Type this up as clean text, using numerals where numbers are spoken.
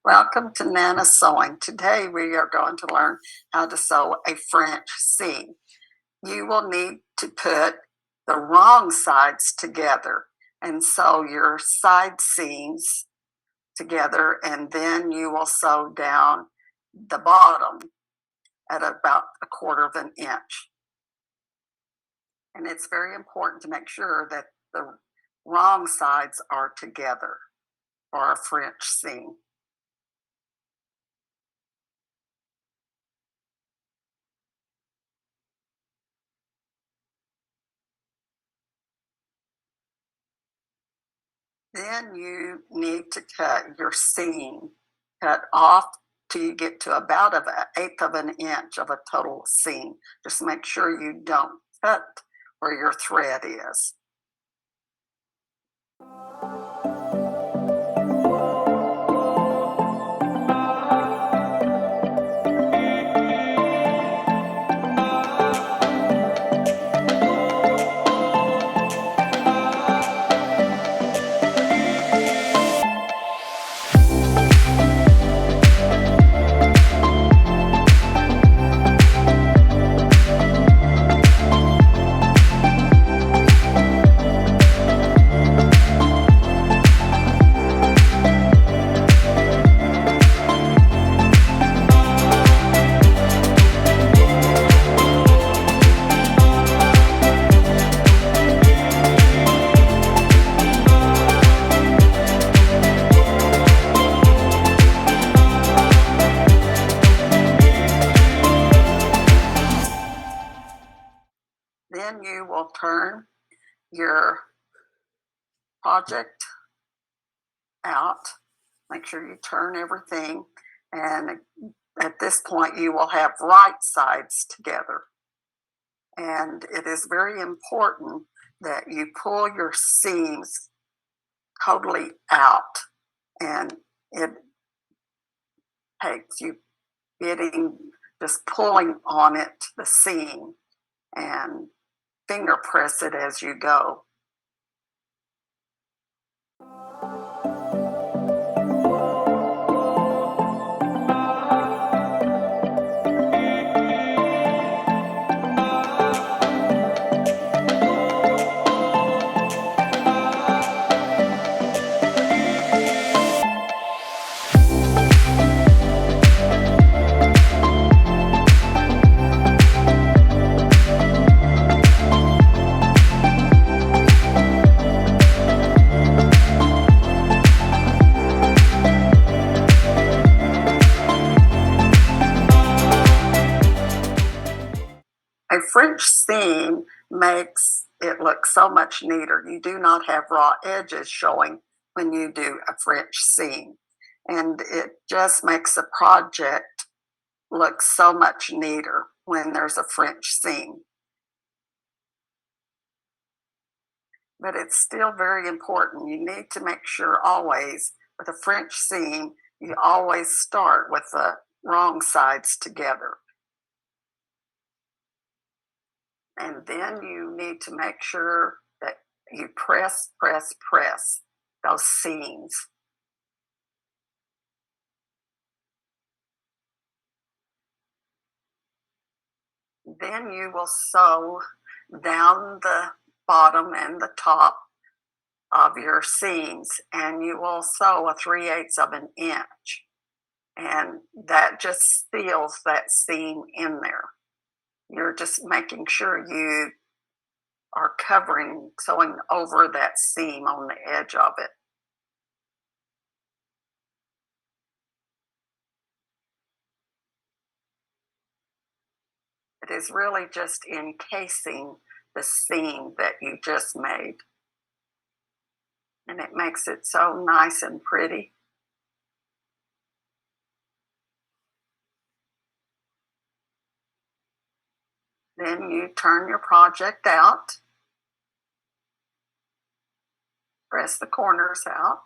Welcome to Nana Sewing. Today we are going to learn how to sew a French seam. You will need to put the wrong sides together and sew your side seams together, and then you will sew down the bottom at about 1/4 of an inch. And it's very important to make sure that the wrong sides are together for a French seam. Then you need to cut your seam, cut off till you get to about an 1/8 of an inch of a total seam. Just make sure you don't cut where your thread is. Then you will turn your project out. Make sure you turn everything, and at this point you will have right sides together. And it is very important that you pull your seams totally out, and it takes you getting just pulling on it, the seam, and finger press it as you go. A French seam makes it look so much neater. You do not have raw edges showing when you do a French seam. And it just makes the project look so much neater when there's a French seam. But it's still very important. You need to make sure always with a French seam, you always start with the wrong sides together. And then you need to make sure that you press, press, press those seams. Then you will sew down the bottom and the top of your seams, and you will sew a 3/8 of an inch. And that just seals that seam in there. You're just making sure you are covering, sewing over that seam on the edge of it. It is really just encasing the seam that you just made. And it makes it so nice and pretty. Then you turn your project out, press the corners out.